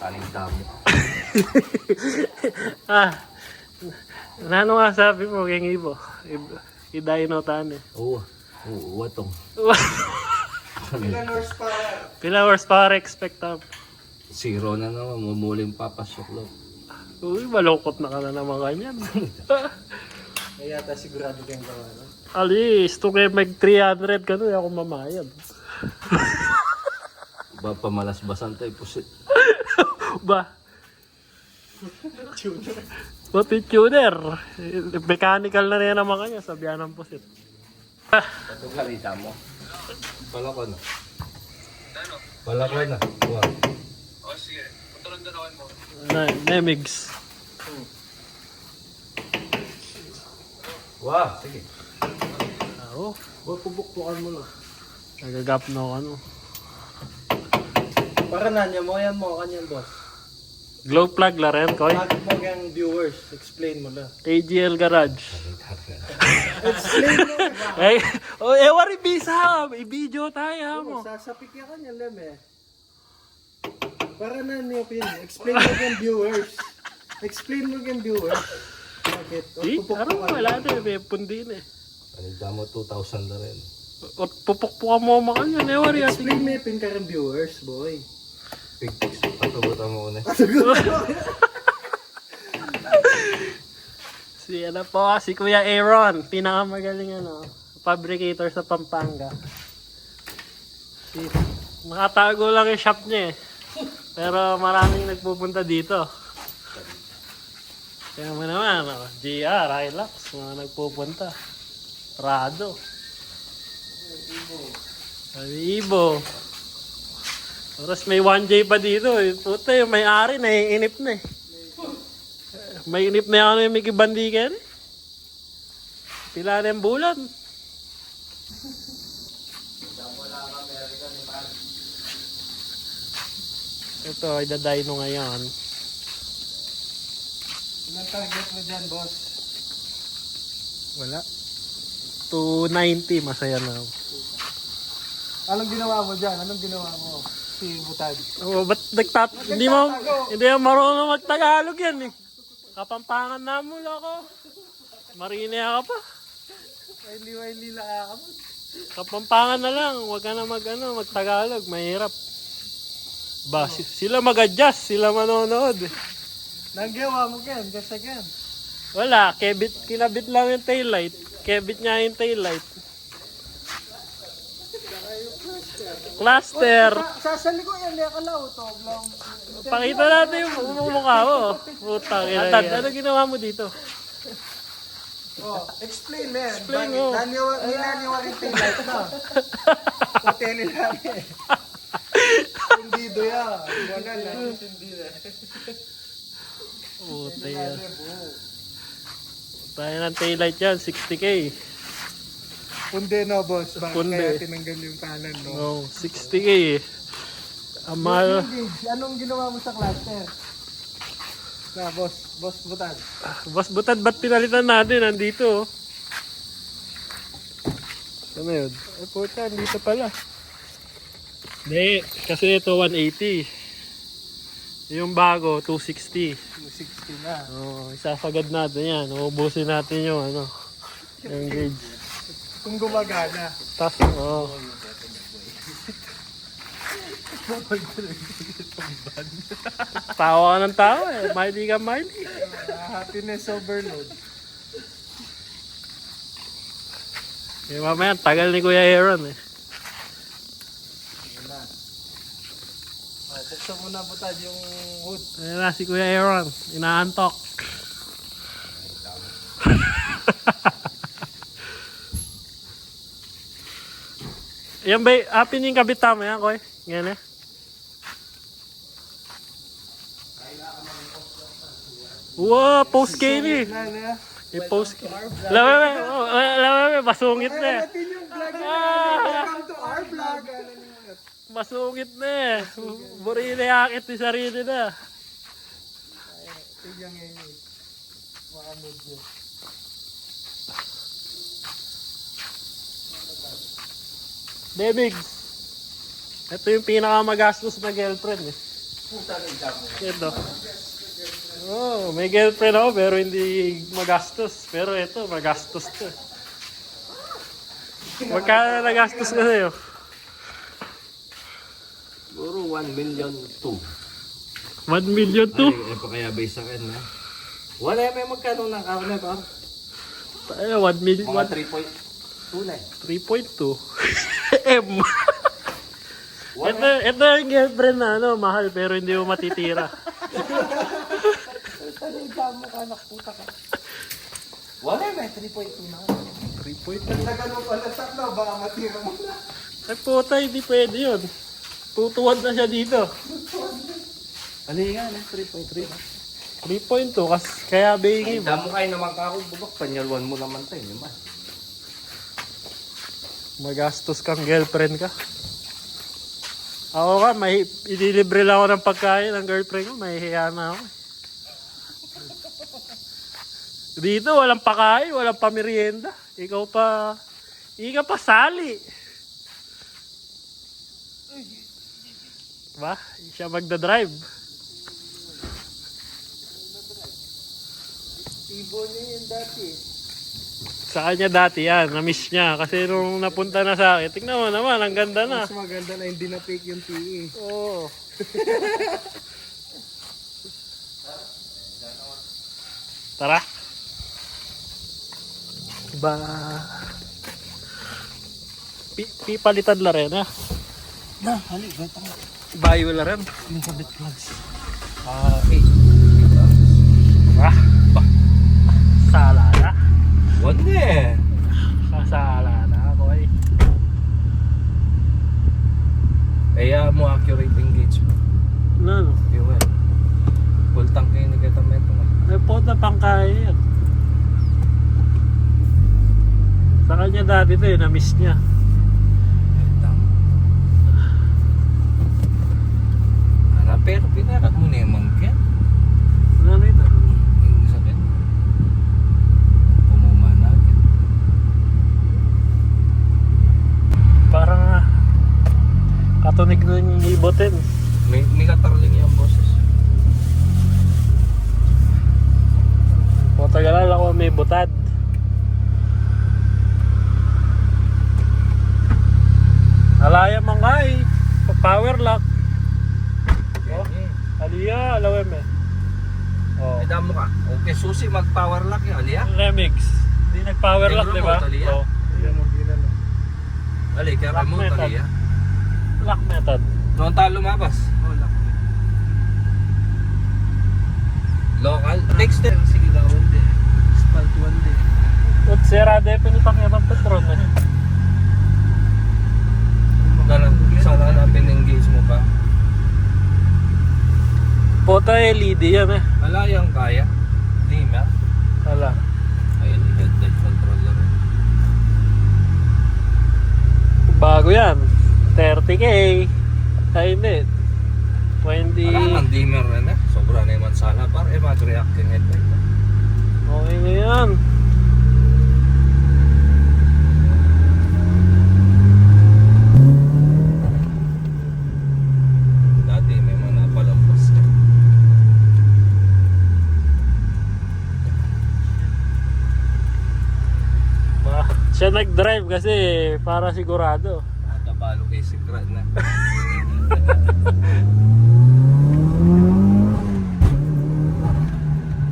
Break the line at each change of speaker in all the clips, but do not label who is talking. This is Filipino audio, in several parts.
Aling damo.
Ano nga sabi mo, King Ibo? I-dino tan eh.
Oo. Oo, watong.
Ilan horsepower?
Pila horsepower expect up?
Zero na naman, mumuling papasok lang.
Uy, malungkot na ka na naman ganyan.
Kaya yata sigurado kayong gawa, no?
Alis, to kayo mag 300 ka doon, ako mamayad.
Ba, pamalasbasan tayo pusit.
Ba? Pati tuner. Mechanical na rin naman kanya, sabihan ng pusit.
Itong kalita mo. Palako na. Ano? Palako na. Wow.
O sige, patulang ganawan mo.
Nemigs.
Wow, sige.
Oo.
Huwag pubukpukan mo lang.
Nagagap na ako ano.
Para nanya mo, yan mo, kanyan boss.
Glow plug la rin, koy.
Bakit mo yung viewers? Explain mo lang.
AGL Garage.
Explain mo ba?
Eh, wari bisa. I-video tayo mo.
Sasapik yan kanyan lang eh. Para nanya mo yun. Explain mo yung viewers. Explain mo yung viewers. Bakit? O,
Eh,
pupukpukan
araw
mo.
wala na. May pundi na eh.
Kalita mo 2,000 na rin.
O pupukpukan mo mo kanya. Wari ating.
Explain mo yung pinkarang viewers, boy.
Pigpix, patubutan mo na.
Si Kuya Aaron, pinakamagaling fabricator sa Pampanga. Makatago lang yung shop niya eh. Pero maraming nagpupunta dito. Kaya mo naman, GR, Hilux, mga nagpupunta. Prado. Ibo. Tapos may 1J pa dito eh. Puta yung may-ari, naiinip na eh. May inip na ako yung may kibandigan eh. Pila na yung bulan. Ito, idadino ngayon.
Ilang target mo dyan, boss?
Wala. 290, masaya na ako.
Anong ginawa mo dyan? Anong ginawa mo? Si Butad.
Oh, ba't hindi mo marunong mag-Tagalog yan eh. Kapampangan na mo ako. Marine ka pa.
Waili lang ako.
Kapampangan na lang, wag ka na mag-Tagalog, mahirap. Ba, sila mag-adjust, sila manonood.
Nanggawa mo yan, just again.
Wala, kinabit lang yung taillight. Kebit niya yung taillight. Cluster.
Sasali ko yan, nakalaw to.
Pakita natin yung mukha mo. Putang ina. Tad, ano ginawa mo dito?
Oh, explain mo yan.
Explain
Bakit?
mo.
Nilaniwa rin taillight na. Hotel lang eh. Sundido yan. Wala lang. Sundido.
Puta yan. Tayo ng taillight yan, 60K.
Punde no, boss. Bakit
Punde.
kaya tinanggal yung kanan, no?
Oh, 60K eh. Amal.
Anong ginawa mo sa cluster? Na, boss Butad.
Boss Butad, ba't pinalitan natin? Nandito. Ano yun? Ay puta, dito pala. Hindi, kasi ito 180. Yung bago, 260.
260 na.
Oh, isasagad natin yan. Uubusin natin yung yung gauge.
Kung gumagana.
Tapos, tawa ka ng tawa eh. Miley ka, Miley.
Happiness overload.
Eh, mamaya, tagal ni Kuya Aaron eh.
Ayan na. Oh, buksan mo na, Butad, yung hood.
Ayan na si Kuya Aaron. Inaantok. Yan ba, pining kabit tama yan, Koy? Yan eh. Wow, post game eh.
Na.
May post game. Lama, masungit na eh.
Natin yung vlog na. Welcome to our vlog.
Masungit na eh. Burili akit ni sarili na.
Tignan ngayon. Makamod yun.
Debig. Ito yung pinakamagastos na girlfriend eh. Ito. Oh, may girlfriend ako pero hindi magastos. Pero ito, magastos to. Magkano nagastos ka sa'yo?
Puro 1 million 2.
1 million to?
Ay, pa kaya base sa akin, ha? Wala, may magkano ng karne, par?
Tayo, 1 million.
Mga 3.2 na eh.
3.2. M. Ito yung girlfriend na ano, mahal pero hindi mo matitira.
Wala, may 3.2 na.
3.2.
Nagano pala tatlo, baka matira mo na.
Ay puta, hindi pwede yun. Tutuwad na siya dito.
Ano yan, 3.3?
3.2 kasi kaya bahingi mo.
Damo kayo naman kako, bubak, panyalwan mo naman tayo, di ba?
Magastos kang girlfriend ka. Ako ka, may ililibre lang ako ng pagkain ng girlfriend ko, mahihiya na ako. Dito walang pakain, walang pamerienda. Ikaw pa, hindi ka pa sali. Ba? Siya magdadrive.
Ibo niya yun dati.
Sa kanya dati yan, na-miss niya. Kasi nung napunta na sa akin, tignan mo naman, ang ganda na.
Mas maganda na hindi na-fake yung PE.
Oo. Tara. Ba... Pipalitan la rin, ha?
Na, halik, gata nga.
Bayo la rin.
Yung kabit plugs.
Ah, ba? Sala na.
Wag na eh.
Kasala na ako eh.
Kaya mo accurate engagement.
Ano?
Fuel. Full tank kayo ni Gatamento.
Ay po na pangkaya yan. Sa kanya dati to eh, na-miss niya.
Pero pinakat mo na yung mangkin.
Ano ito?
Yung sakin. Pumuma natin.
Parang katunig ng ibotin.
May katarling yung boses.
O tagalala ko may butad. Alaya man nga eh. Power lock. Oh, aliya, alawem eh. Oh.
Ay damo ka. Okay, susi mag-power lock yung aliya.
Remix. Hindi nag-power lock, di ba?
Remote, aliya.
Oh.
Ayan mo, ginano.
Ali, kaya
Lock
remote
method.
aliya.
Lock method.
Noon tayo lumabas.
Oh, lock.
Local. Next step. Sige daw, hindi.
Spalt 1 din.
Ut sira definite ang ibang patron eh.
Sana hanapin engage mo pa.
Pota LED yan eh.
Wala yung kaya. Dimmer.
Wala.
Ayun, headlight controller.
Bago yan. 30k. Ay hindi. 20.
Wala nang dimmer na. Sobra na yung mansala. Para mag-react yung headlight.
Okay na yan.
Dati may mga napalampas ka.
Siya nag-drive kasi para sigurado.
Nakabalo kay Secret na.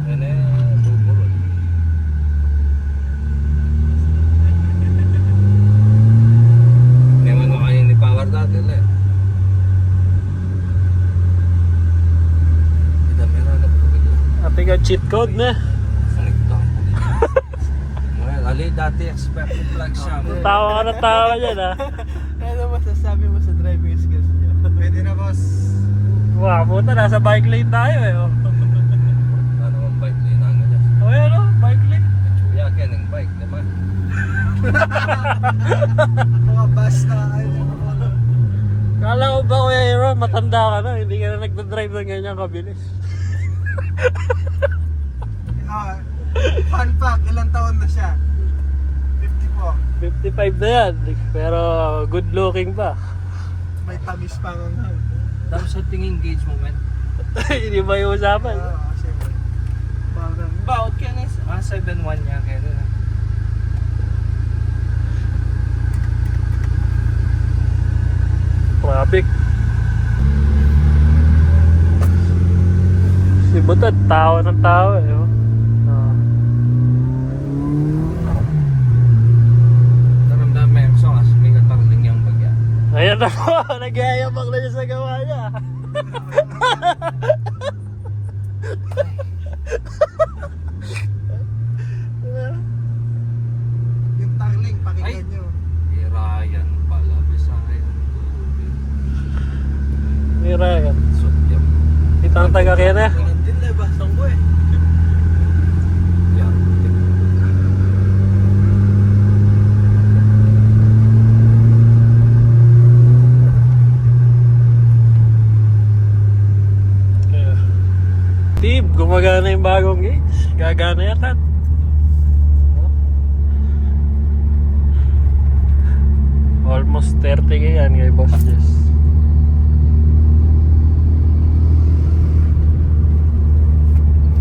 Yan eh, bubulol. Neman mo kayo ni Power dati ulit. Ito, meron na po bigla.
Ate ka cheat code na.
Sanigtang ko dito. Well, ali dati expect ko flag siya.
Tawa ka na tawa dyan ha.
Ano masasabi mo sa driving skills niya? Pwede na, boss.
Wow, puta nasa bike lane tayo eh. Oh.
Ano ang bike lane ang ganyan?
O yan o, bike lane.
Chuya kaya ng bike naman.
Mga bus na, ano.
Kala ko ba Kuya Hero, matanda ka na, hindi ka na nagdadrive ng ganyan kabilis.
Ah, fun fact, ilang taon na siya? 54.
55 na yan, pero good looking pa.
May tamis pa ang hang.
Tapos sa tingin gauge mo, man.
Hindi ba yung usapan?
Kasi parang
Baot ka na. 7-1 niya. Kaya na.
Traffic. Si Butad, tao ng tao eh. Oh. Ah.
Naramdaman mo yung song as may katarling yung bagya.
Ayan na po, nag-iayabak na niya sa gawa niya.
yung tarling,
Ay!
pakinggan nyo.
Irayan pala. Bisayan.
Mira yan.
Sutyam.
Itang taga kaya na.
Hindi na ba? Sanggo eh.
Yan.
Tib, gumagana yung bagong gauge. Gagana yata. Almost 30k yan kay Boss Jess.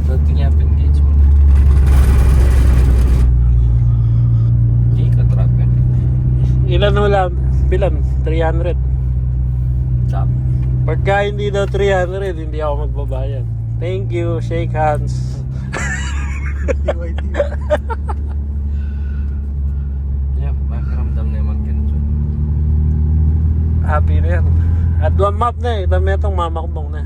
So, tinyapin gauge mo. Hindi ka trap eh.
Ilan wala? Bilan? 300.
Tap.
Pagka hindi daw 300, hindi ako magbabayad. Thank you, shake hands.
TYT.
Yeah, makiramdam na yung mag-ganito.
Happy na yan. At one map na eh. Dami itong mamakbong na.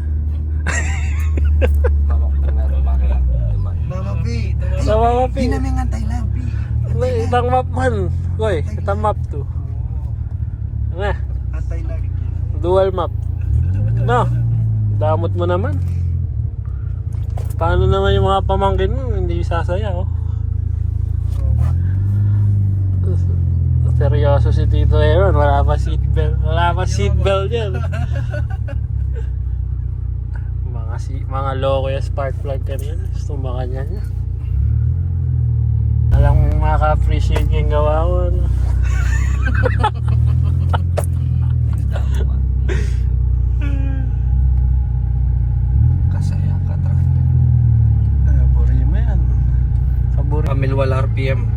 Mama ko na meron makiramdam.
Mama P.
Sa Mama P.
Pinaming ang Thailand P.
Itang map man. Koy, itang map to. Ano?
Ang Thailand.
Dual map. No. Damot mo naman. Paano naman yung mga pamangkin mo? Hindi sasaya oh. Seryoso si Tito Aaron. Wala pa seatbelt. Wala pa seatbelt yan. Mga loko yung spark plug kanina. Gusto baka niya niya. Alang maka-appreciate yung gawa ko. No?
Kasaya ka, trap.
Buri mo yan. Sa buri.
Kamilwal RPM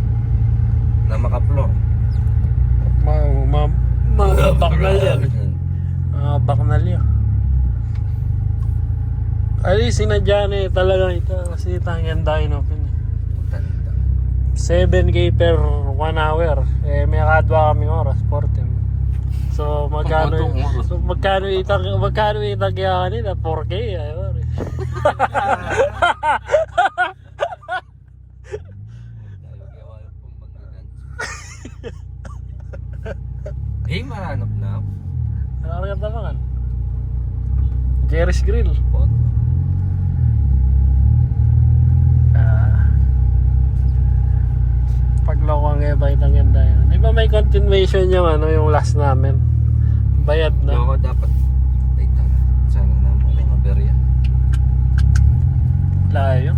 na makaplo.
Mga baknal yan. Mga baknal yan. Ay, sinadya na eh talaga ito. Kasi tangyan dahil open eh. 7k per 1 hour. Eh, may kadwa kaming oras, 14. So, magkano itag kaya kanina? 4k, ayun eh.
Eh, mahanap na.
Ano ka tamangan? Jerry's Grill.
Pot.
Pagloko ang e-bike ang ganda yun. Di ba may continuation yung ano, yung last namin? Bayad na.
Loko dapat. Ay, sana na mo. May maberya.
Layo.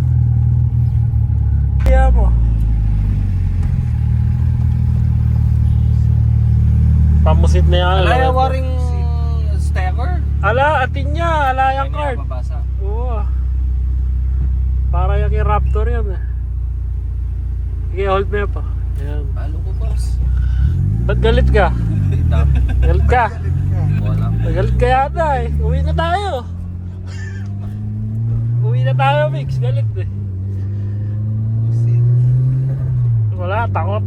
Kaya mo. Pamusit na yan.
Alaya waring stacker.
Ala, atin niya. Ala yung card.
Mababasa.
Oo. Para yung Raptor yan eh. Sige, hold mo pa. Ayan.
Palo ko, boss.
Ba't galit ka?
Tap.
Galit ka?
Wala.
Galit ka yata eh. Uwi na tayo. Uwi na tayo, Mix. Galit eh. Wala, takot.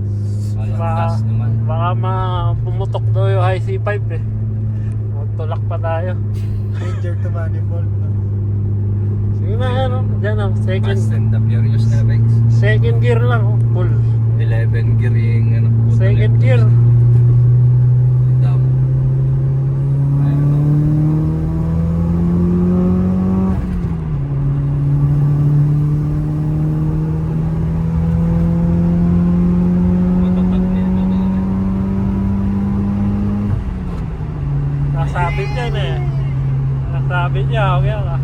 Gas naman.
Baka pumutok daw yung high C5 eh. Magtulak pa tayo.
Danger to manifold.
Sige na yan oh. Diyan oh.
Fast and the Furious na, Rex.
Second gear lang oh. Full.
11 gearing, ano po.
Second gear.
Dam. Ayun o. Matatag na yun.
Nasabit yan eh. Nasabit niya. Okay ka.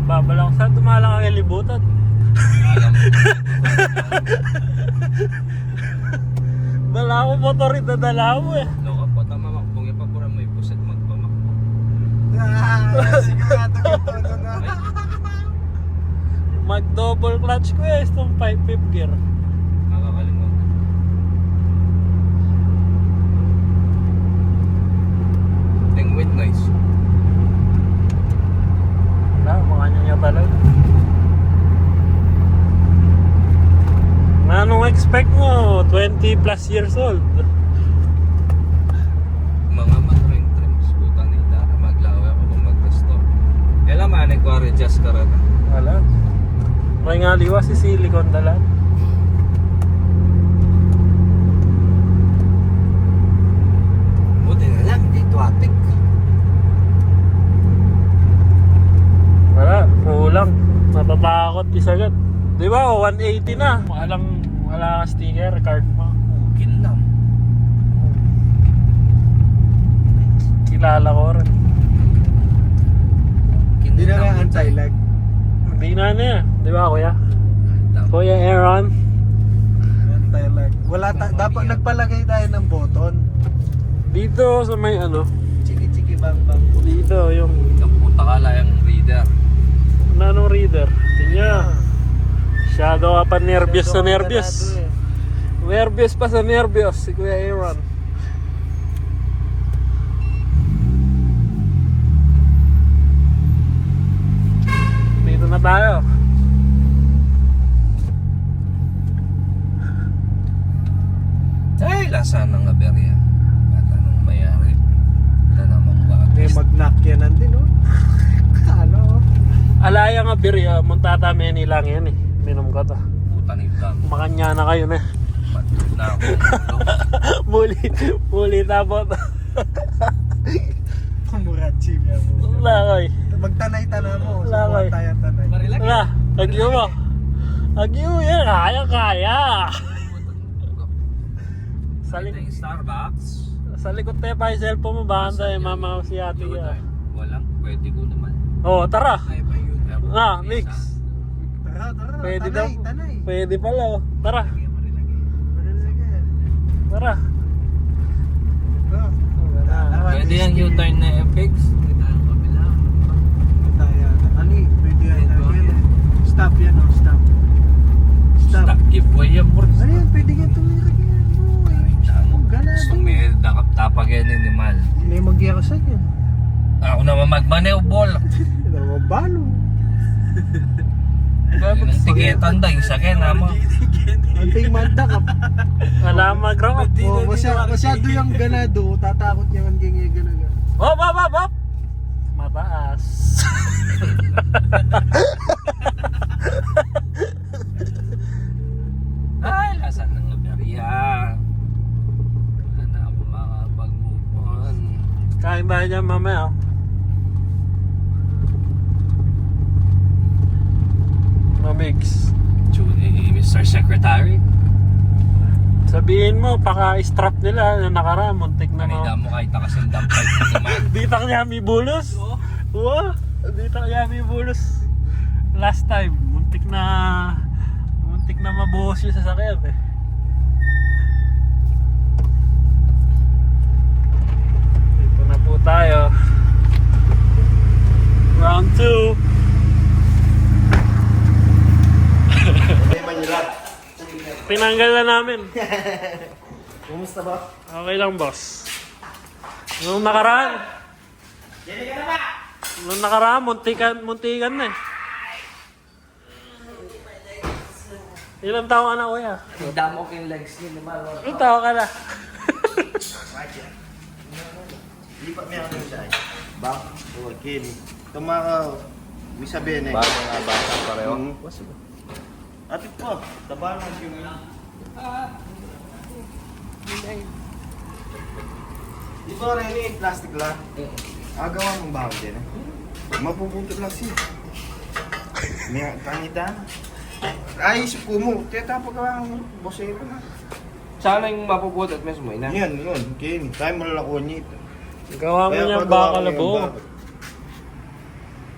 Babalang saan dumalang ang libutan? Dala ko motor rin, dadala mo eh.
Loko po, tama makbong. Ipapura mo yung puset magpamakbo.
Sigurado ka to na.
Mag-double clutch ko eh, itong 5/5 gear.
Nakakalimutan. Ting with noise.
Wala, mukha niya talaga. Anong expect mo? 20 plus years old.
Mga matring trims. Puta na itara. Maglawa ako kung mag-restore. Kailan manik ko adjust ka rin.
Wala. May nga liwa si silicone dalan.
Buti na lang, dito atik.
Wala, kulang. Natatakot isagad. Di ba? 180 na. Wala ka sticker, card mo.
Kinam.
Kilala ko rin.
Hindi na nga anti-lag.
Hindi na niya. Di ba kuya? Kuya Aaron.
Anti-lag. Dapat nagpalagay tayo ng button.
Dito sa may ano.
Chiki-chiki bang-bang.
Dito yung
Puta ka lang yung reader.
nanong reader. Tingnan. Masyado ka pa nervyos sa nervyos. Nervyos pa sa nervyos si Kuya Aaron. Dito na tayo.
Ay, lasa ng aberya. At anong mayari? Wala namang
May
bakit.
magnakyanan din, oh. Ano, oh.
Alaya nga birya, muntata meni lang yan eh. Minom ka to.
Puta ni Dam.
Makanya na kayo na.
Matut na ako.
Muli tapos.
Kumurachi niya mo.
Lakay.
Magtanay-tanay mo.
Wala,
Subukan
eh.
tayo tanay.
Wala, agyo mo. Agyo yan, kaya. Sa
Ito yung Starbucks.
Sa likod tayo pa yung cellphone mo, baka tayo mama si ate
Yun
ka.
ay, walang pwede ko naman.
Oh, tara.
Ay, ba yun?
Mix.
Tara.
Pwede
tanay,
daw.
tanay.
Pwede pala oh. Tara.
Marilagyan.
Tara.
Ito.
Pwede yung U-turn na FX.
Tayo. Ali, pwede yan. Stop yan, oh. Stop. Stop.
Stock giveaway yan, bro.
Ano yan? Pwede yan tumira yan, boy. Ganado.
Gusto may dakap-tapag yan ni Mal.
May magyakasan yan.
Ako naman magmanew ball.
Ito naman balo.
Yung tiketan daw, yung sakyan naman.
Anting mandakap.
Wala mag-rock.
Oh, masyado yung ganado. Tatakot niya ang ganyan ganaga.
Hop. Mataas.
Ay, lasan ng aberya. Wala na ako makapag-move on.
Kain tayo dyan mamaya. Mix.
Mr. Secretary.
Sabihin mo, paka-strap nila na nakaraan, muntik na
Kanina mo kahit nakasing dump pipe mo naman.
Dita kanya may bulos. Oo. Dita kanya may bulos. Last time, muntik na mabuhos yung sasakyan eh. Dito na po tayo. Round 2. Tinanggal na namin.
Kumusta ba?
Okay lang, boss. Nung nakaraan. Nung nakaraan, muntikan na eh. Ilang taon ka na, kuya?
Damo ko yung legs niya naman.
Ilang taon ka na?
Lipat mo yung siya. Bak? O, Kim. Tumaka. May sabihin eh.
Bago nga bata pareho.
Atit po. Taba lang yung Di ba rin yung plastic lang? Agawa mong bawal din eh. Mapuputol lang siya. May kangitan. Ay, suko mo. Tiyata pa gawa ng bosero na.
Sana yung mapuputot mismo, ina.
Yan, yun. Kim. Tayo malalako niya ito.
Gawa mo
Kaya
niya
pagawa ko
baka
yung
labo.
bakal.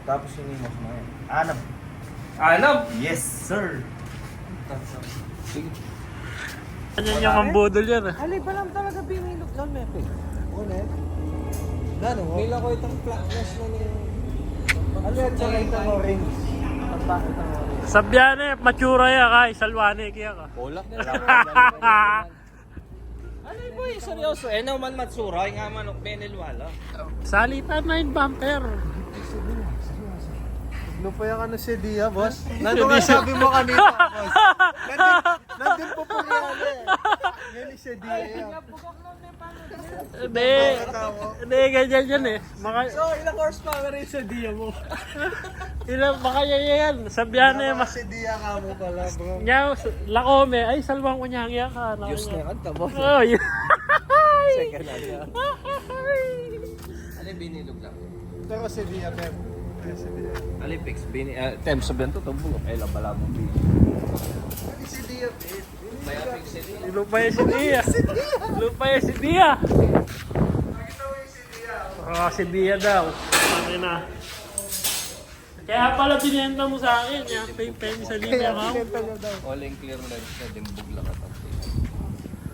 Tapos hinimos mo yan. Anap.
Ano?
Yes, sir.
Sige.
Yan yung mambudol yan ah.
Alay ba lang talaga binilog lang, Mepe? Ulit? Gano mo?
Nila ko itong flash na ni...
Alay at saka itong orange. Pagpakit ang orange.
Sabyane, matsura ya kay salwane kaya ka.
Bola. Ano yung boy? Seryoso. Eh naman matsura. Nga manok benelwala.
Salitan na yung bumper.
Lupaya ka na si Dia, boss. Nandun nga sabi mo kanina, boss. Nandun po po yan eh. Yan si Dia yan.
Hindi, ganyan yan eh.
So, ilang horsepower rin sa Dia mo?
Baka yan. Sabyane,
Si Dia ka mo pala, bro.
Nya, lakome, ay salwang kunyangya ka.
Diyos na yan. Tabo.
Oh, yun.
Second na niya.
Ano yung binilog lang?
Pero si Dia, Pep. Si Dia.
Alipix. Tem, sabihan to. Tumbo. Eh, labala mo.
Si Dia, Pep.
Mayapix sila.
Lupaya si Dia. Lupaya si Dia. Oh, si Dia daw. Ano na. Kaya pala binenta mo sa akin, yung pay sa linya ka.
All in clear lens na. Dimbog lang at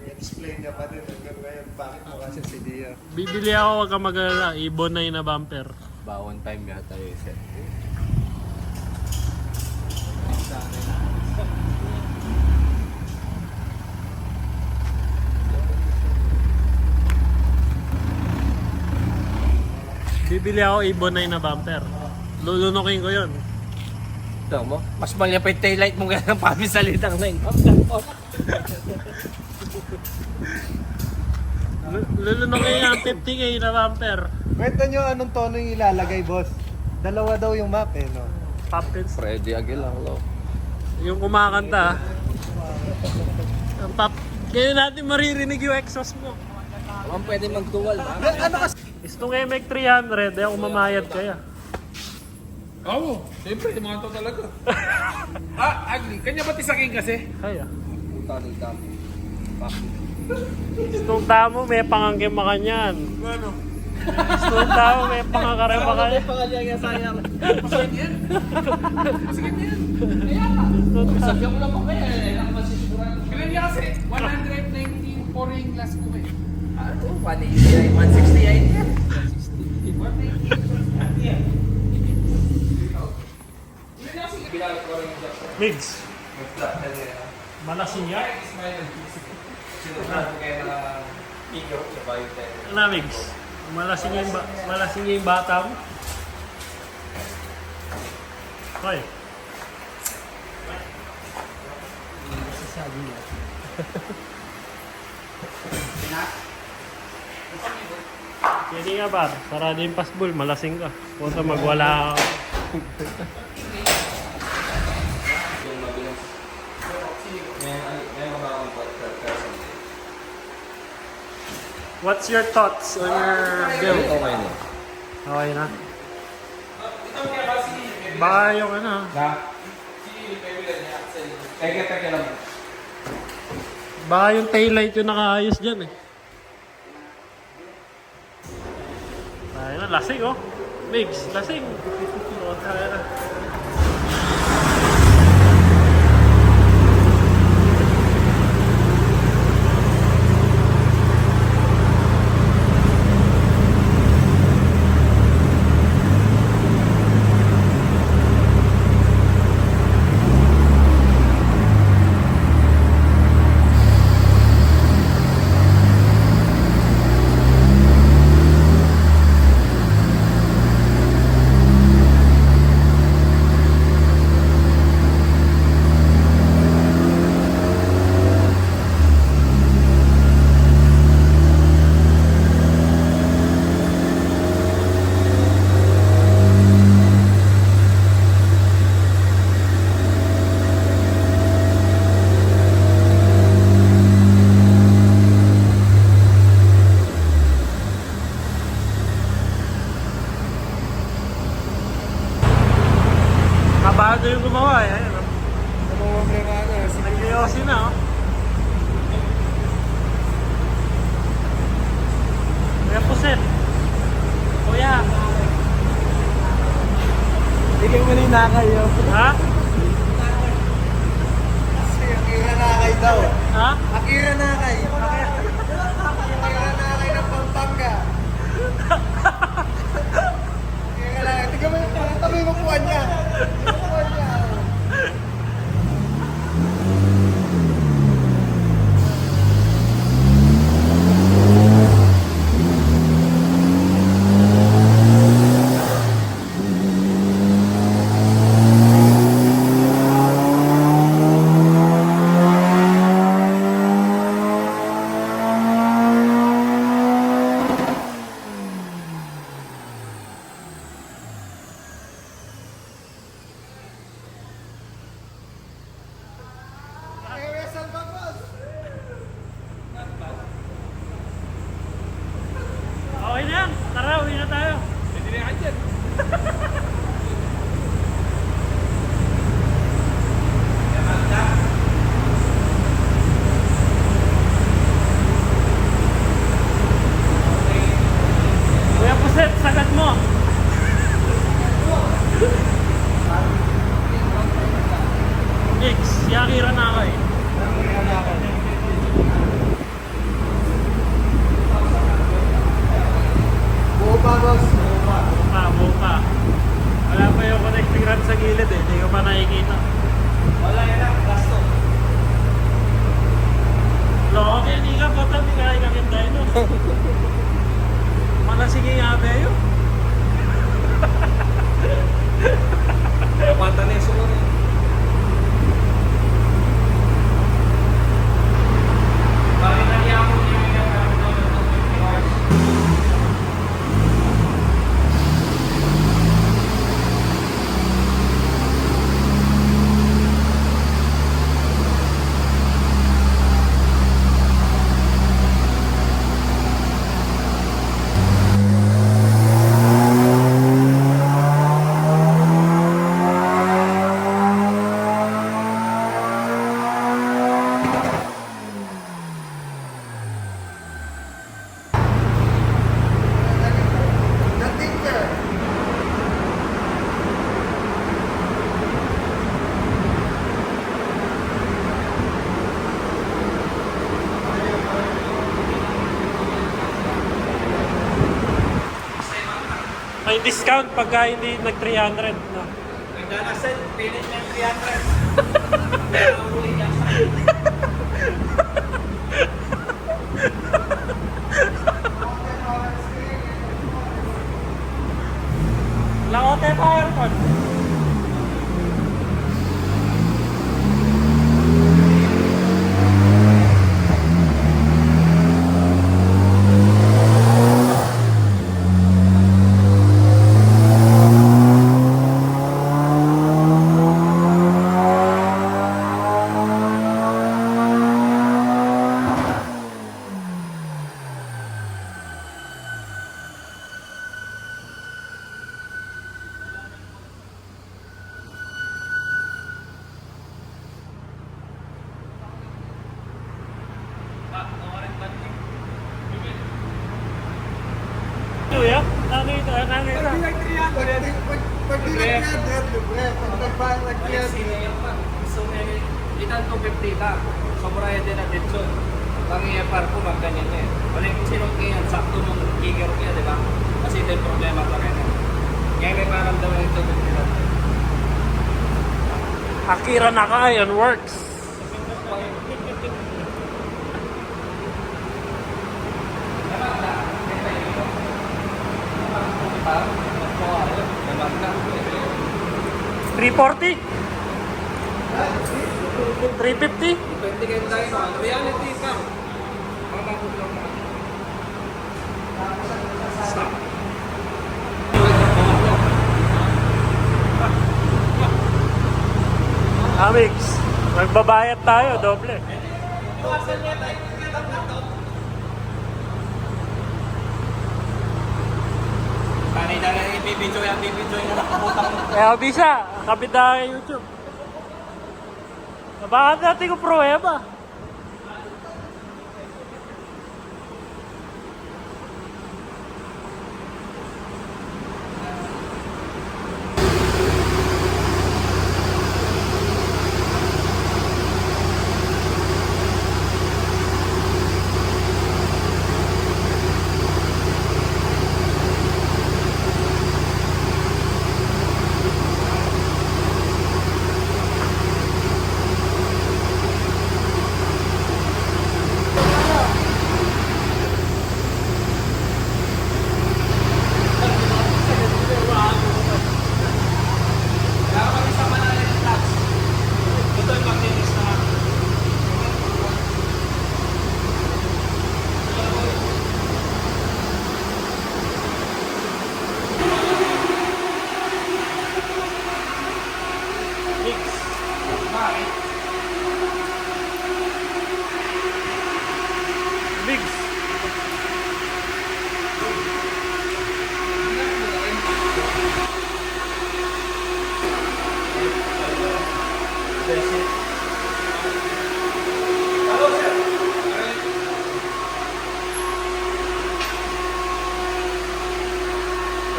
I-explain niya pa din hanggang ngayon bakit mo kasi si Dia.
Bibili ako, wag ka mag-alala. Ibonay na bumper.
Bawon time yata yung set.
Bibili ako ibonay na bumper. Lulunukin ko yun.
Ito mo? Mas mali pa yung taillight mo kaya ng pamisalitang na yun.
Lulunukin yung 50k na bumper.
Kwento nyo anong tono yung ilalagay, boss. Dalawa daw yung map eh, no?
Pumpkins.
Freddy Aguilar, lo.
Yung kumakanta. Ang kaya natin maririnig yung exhaust mo.
Naman pwede magdual, ha?
Ano kasi?
Itong MX300, ako mamayad kaya.
Oo, siyempre, yung mga to talaga. Ugly. Kanya ba tisaking kasi?
Kaya.
Puta ng dami.
Itong tamo, may pangangkin makanyan.
Ano?
Itong tamo, may pangangkare makanyan.
Pangalya nga sayang.
Masakit yan. Masakit yan. Kaya ka.
Sabi mo lang mo kaya, eh. Nakamasisiguran.
Kailan niya kasi? 119 pouring last ko eh.
Ano? 180, 168 yan. 180.
Migs. Malasing yan. Ano, Migs? Malasing yung bata mo. Hoy. Pwede nga ba? Sarado yung pasbol, malasing ka. Punta magwala ka. What's your thoughts on your build?
Okay na.
Okay na? Baka yung ano.
Teka lang.
Baka yung taillight yung nakaayos dyan eh. Ayun na, lasing oh. Mix, lasing. Oh, tara na. Kabado yung gumawa eh. Ayun, oh.
Ano problema ano?
Nag-yosi na oh. Kuya Puset. Kuya.
Bigyan mo na yung nakay yun.
Ha?
Kasi yung nakay Nakay daw.
Ha?
Akira Nakay. Akira Nakay ng Pampanga. Akira Nakay. Tignan mo yung parang tabi yung upuan niya. Yung upuan niya.
Okay na yan. Tara, uwi na tayo.
Hindi na yan dyan.
Kuya Puset, sagat mo. Mix, si Akira Nakay.
Buo pa, boss.
Buka. Wala pa yung connecting rod sa gilid eh. Hindi ko pa nakikita.
Wala yan ang gasto.
Loko kayo, hindi ka bata, hindi ka ikakit tayo no. Mana sige nga ba yun?
Mata na yung sumo rin. Bakit nangyayakot niya yung
Dating ka.
May discount pagka hindi nag 300 no?
Nagdanasan, pilit na yung 300. Pero ang huli niya sa
Lakote pa aircon. Kuya, nakita.
Pag di nag-300, libre. Pag nag-300,
So, itan 250 ka. Sobraya din na dito. Pang-IFR ko, magganyan na eh. Wala yung sinong kiyan, sakto mong kicker kaya, di ba? Kasi ito yung problema pa rin. Kaya may maramdaman yung 250 lang.
Akira Nakay on works. $340? $350?
Depende kayo tayo sa reality ka.
Amix, magbabayad tayo, doble.
Kanina na yung bibidyo yan na nakaputang.
Eh, bisa, kapit na kay YouTube. Bakit natin ko pruweba?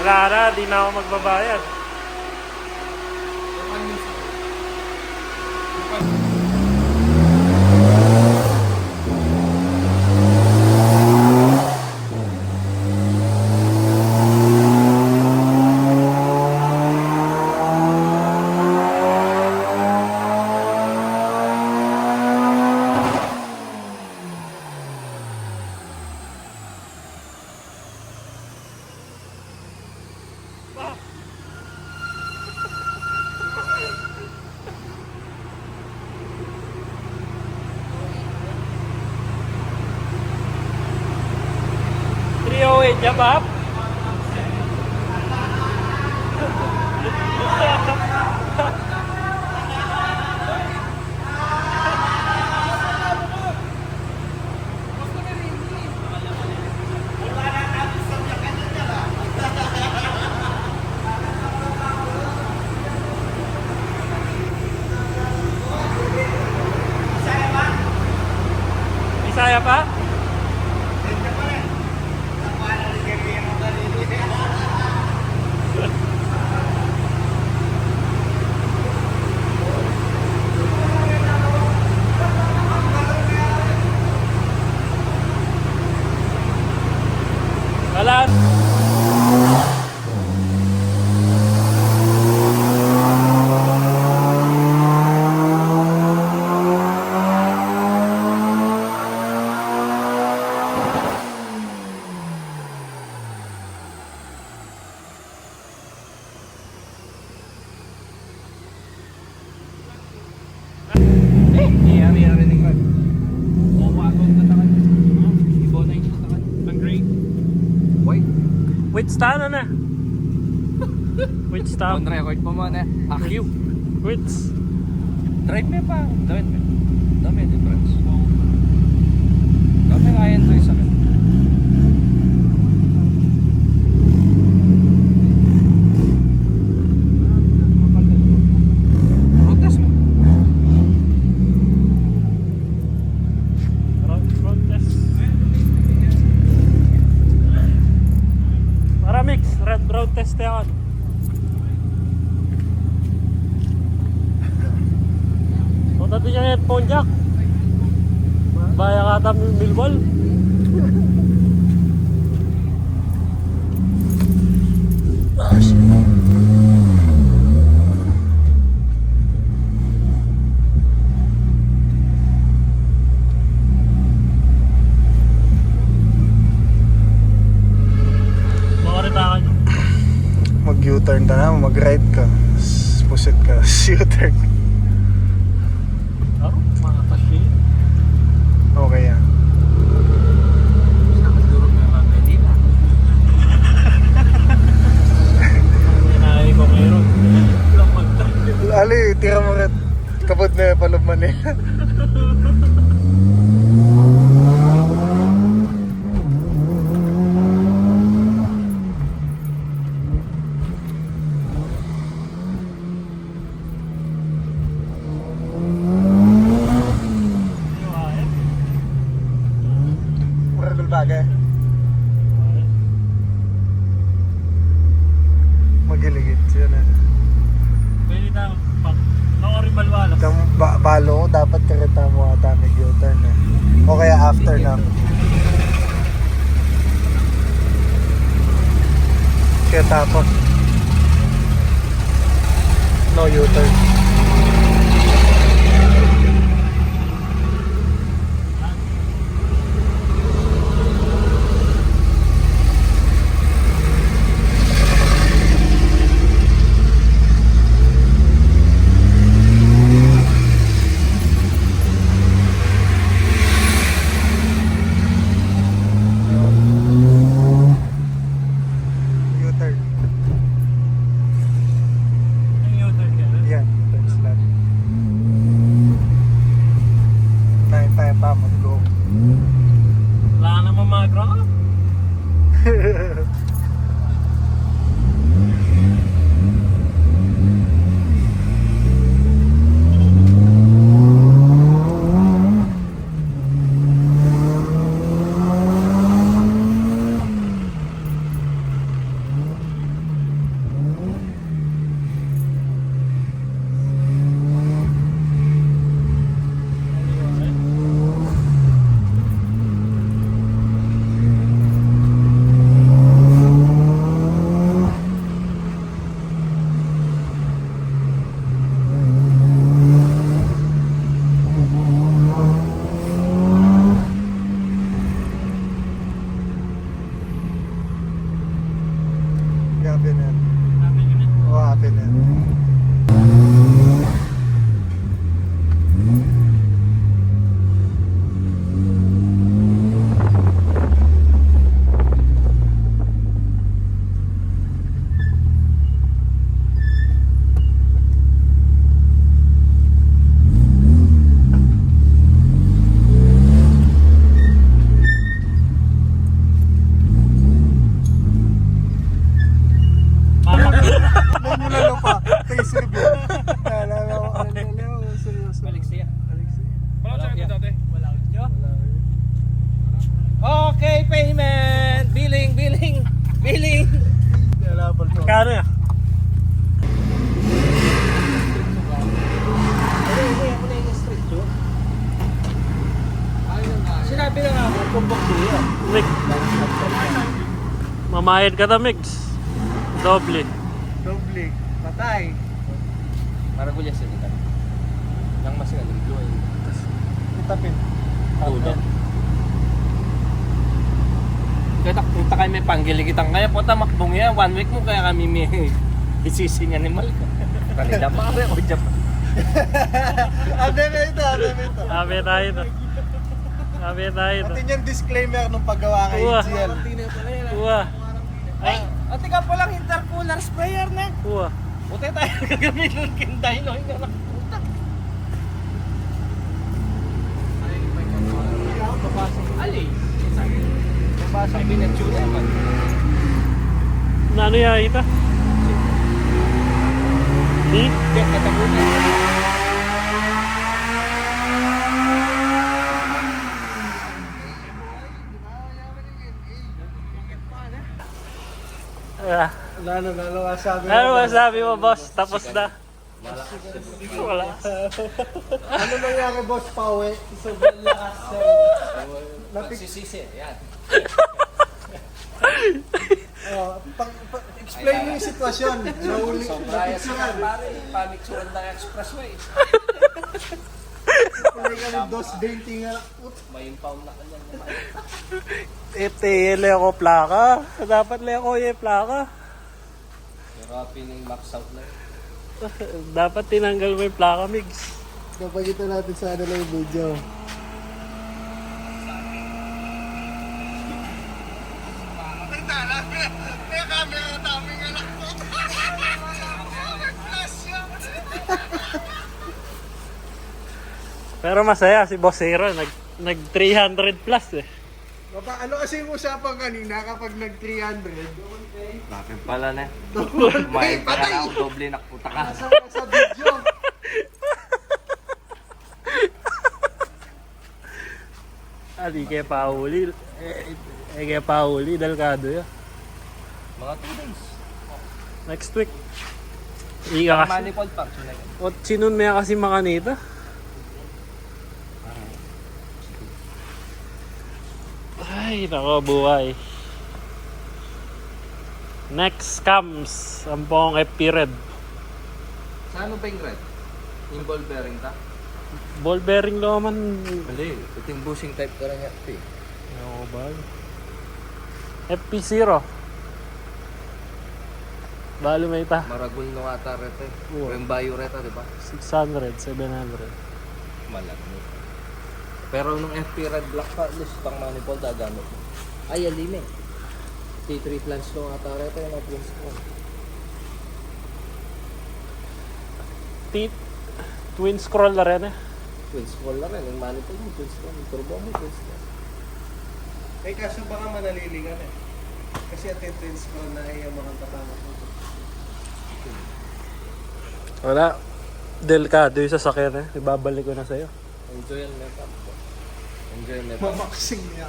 Wala na, di na ako magbabayad. Ya, Bob? Bisaya pa? Wala. Wait, stand na. Wait, stop.
On record pa mo na. Akyu.
Wait.
Drive mo pa. Dami difference. Dami kaya ito isa ka. Protest mo.
Road test. Para mix, road test yan. O tato niya headphone jack. Baya kata milbol. Ah, shit.
Mag-U-turn ka na, mag-right ka. Pusit ka, U-turn.
Oh, mga tashi.
Okay yan.
Hindi na.
Hinahari ko ngayon. Lang mag-tashi.
Ali, tira mo rin. Kapod na palubman eh. Muragul bagay. Magiligit siya na.
Pwede tayo pag nakarin balwalas.
Balo ko, dapat karita mo ata may U-turn eh. O kaya after na. Kaya tapos. No U-turn. U-turn.
Yung U-turn ka na.
Yan. review. Naalala ko, seryoso.
Balik siya.
Wala ko siya dati.
Okay, payment! Billing!
Naalala ko.
Kano yan?
Sinabi na nga ako, kumbok siya.
Mix. Mamayad ka na, Mix. Doble.
Doble. Patay.
Para ko dyan sa litan. Nang mas nga ligo ay.
Itapin.
Tulog. Kaya punta kayo may panggiligitang kaya po tamakbong yan. 1 week mo kaya kami may isising animal ka. Kanila pare o dyan.
Abe na ito.
Sabi tayo to. Sabi tayo to.
Pati yung disclaimer nung paggawa kay
Uwa.
EGL.
Uwa.
Ay! Ate ka pa lang intercooler sprayer na.
Uwa.
Puti tayo gagamitin ng kindino. Hindi na puta. Ali. Sabi na tuna man.
Ano yan ito?
Get katagunan.
Lalo sabi
Ano masabi mo, boss? Tapos na. Wala.
Ano nangyari, Boss Pawe? Sobrang lakas.
Nagsisisi. Yan.
Explain mo yung sitwasyon. Nahuli.
Sobraya sa pare. Pamiksuran ng expressway.
Kulay ka ng 220 nga.
May impound na kanya naman.
Ito, leko plaka. Dapat leko yung plaka.
Pero piling max out na yun.
Dapat tinanggal mo yung plaka, Migs.
Kapagita natin sa ano lang yung video.
Pero masaya si Boss Hero. Nag 300 plus eh.
Papa, ano kasi yung usapan kanina kapag nag 300?
Bakit pala na? May pala ako, doble nakputa ka.
Sa video.
Ali kaya pauli. Kaya pauli. Dalgado yan.
Mga 2 days.
Next week. Iga kasi.
Manifold pack.
O sinun mo yan kasi makanita. Ay, nako buhay. Next comes ang pong FP Red.
Sa ano ba yung red? Yung ball bearing ta?
Ball bearing lo man.
Mali. Ito yung bushing type ka rin yan.
Ano ba? FP0. Balo may ta.
Maragul no ata rete.
Oo.
Yung bayo reta, di ba?
600, 700.
Malag mo. Pero nung FP red black pa, list pang manifold gagamit mo. Ay, alime. T3 plans no ata reta yung twins ko.
Twin scroll na rin eh.
Twins scroll na rin. Yung manifold mo, twins scroll. Yung turbo mo, twins scroll.
Eh kaso baka manalilingan eh. Kasi attendance ko na ay ang mga katama ko.
Wala. Delikado yung sasakyan eh. Ibabalik ko na sa'yo.
Enjoy ang makeup ko. Enjoy ang makeup.
Mamaksing niya.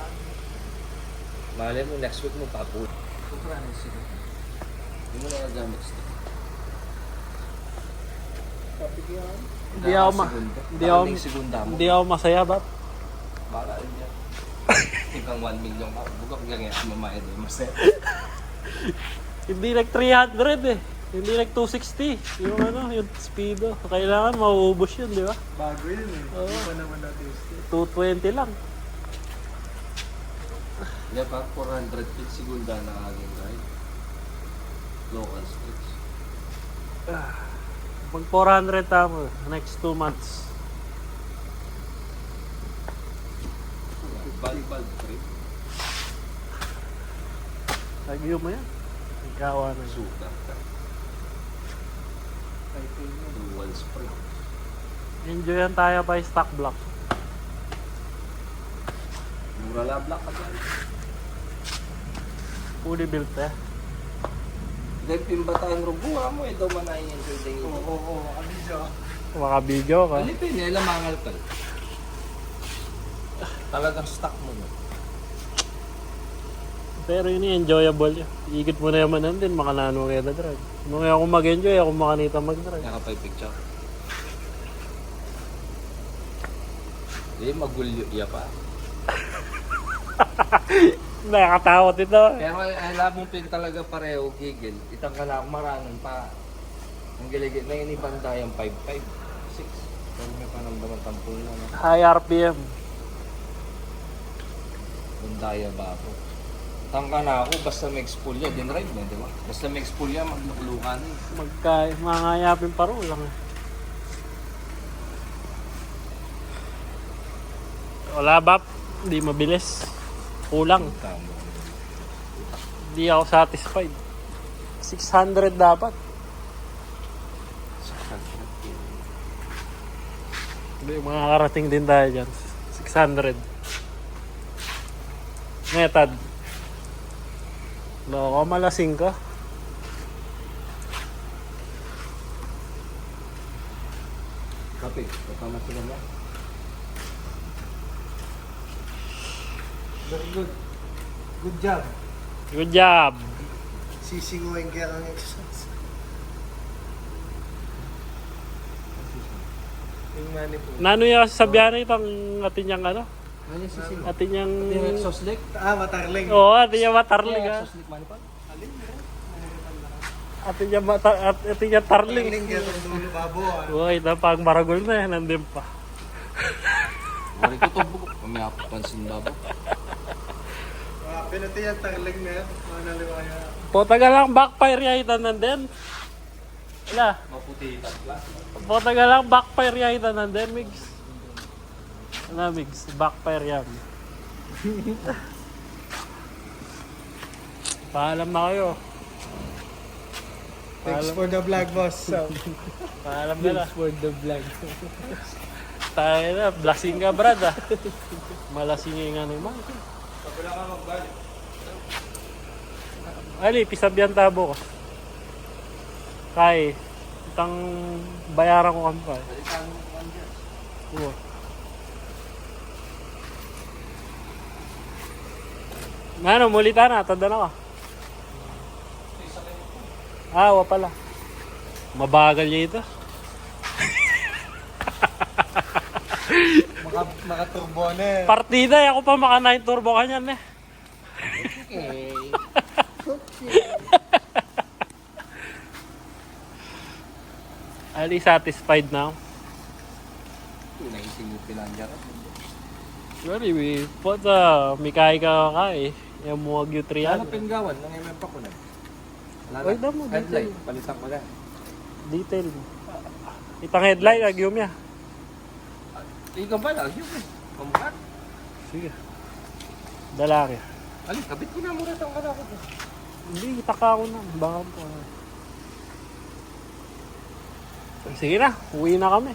Malay mo, next week mo papu. Sobra na siya. Hindi mo na nagamit siya.
Hindi ako
segunda mo.
Hindi ako masaya ba?
Baka rin yan. Ikaw 1 million ka. Bugak nga nga mamayad eh. Masaya.
Hindi nag 300 eh. Hindi nag 260. Yung ano, yung speedo. Kailangan mauubos yun, di ba?
Bago yun eh.
Oo.
Hindi pa naman natin.
220 lang.
Hindi pa, 400 feet segunda na aking ride. Local streets.
Pag 400 tamo, next 2 months.
Bal-bal trip.
Lagyo mo yan. Ikawa na yun.
Sugar ka. Dual spring.
Enjoyan tayo pa yung stock block.
Mura la black ka dyan.
Fully built eh.
Dahil pimbataan ro buha mo, daw manayin yung building ito.
Oo, abidyo.
Maka-video ka.
Alipin, nila mangal ka. Talagang stock mo. No?
Pero yun enjoyable yun. Ikot mo na yaman din, makanano kaya na drag. Nung ako mag-enjoy, ako makanita mag-drag.
Nakapay picture. Hindi, magulyo iya pa.
Nakakatakot ito.
Pero alam mong pin talaga pareho, gigil. Itang ka na maranan pa. Ang giligit na yun, ibang dayang 5-5, 6. Pero may panamdaman tampol na. No?
High RPM.
Ang daya ba ako? Tangka na ako, basta may expulya, din ride mo, di ba? Basta may expulya, magluklukan.
Mangayapin pa rin lang. Wala ba? Hindi mabilis. Kulang. Hindi ako satisfied. 600 dapat. Hindi, makakarating din tayo dyan. 600. Metad. Loko, malasing ka.
Kape, kasama sila na.
Very good. Good job.
Good job.
Sisinguin kaya ang exercise. Yung mani po.
Nano yung sabihan itong atin yung ano?
Ano yung sisig?
Atin yung...
Yung soslik?
Matarling.
Oo, atin yung matarling ha.
Soslik manipal?
Atin yung tarling.
Tarling kaya itong dulo babo.
Uy, ito pang maragol na yan, nandun pa.
Wari ko tubog. Kami ako pansin babo.
Pinati yung tarling na yan. Mga naliwaya.
Potaga lang backfire ya ito nandun. Wala.
Maputi tatla.
Potaga lang backfire ya ito nandun, Migs. Wala, Migs. Backfire yan. Paalam na kayo.
Thanks for the vlog, boss. So,
Paalam na na.
for the vlog.
Tayo na, blasing ka, brad ah. Malasing yung ano man.
Kapila ka magbalik.
Ali, pisabyan tabo ko. Kay, itang bayaran ko kami pa.
Balikan mo kung dyan.
Oo. Ano, mulita na, tanda na ka. Wa pala. Mabagal niya ito.
Maka-turbo na eh.
Partida, ako pa maka 9 turbo kanyan eh.
Okay.
Ali, satisfied na ako.
Naising yung pilanjar.
Sorry, we put may kaya ka kay. Yung mga Q3 yan.
Ano pinggawan? Nang MM pa ko na.
Oy, damo,
Headlight. Palitan ko na.
Detail mo. Itang headlight, agyom niya.
Ikaw ba lang? Yun eh. Kumkat.
Sige. Dalaki.
Ali, kabit ko na muna itong ano ko.
Hindi, itaka ko na. Baka po. Sige na, uwi na kami.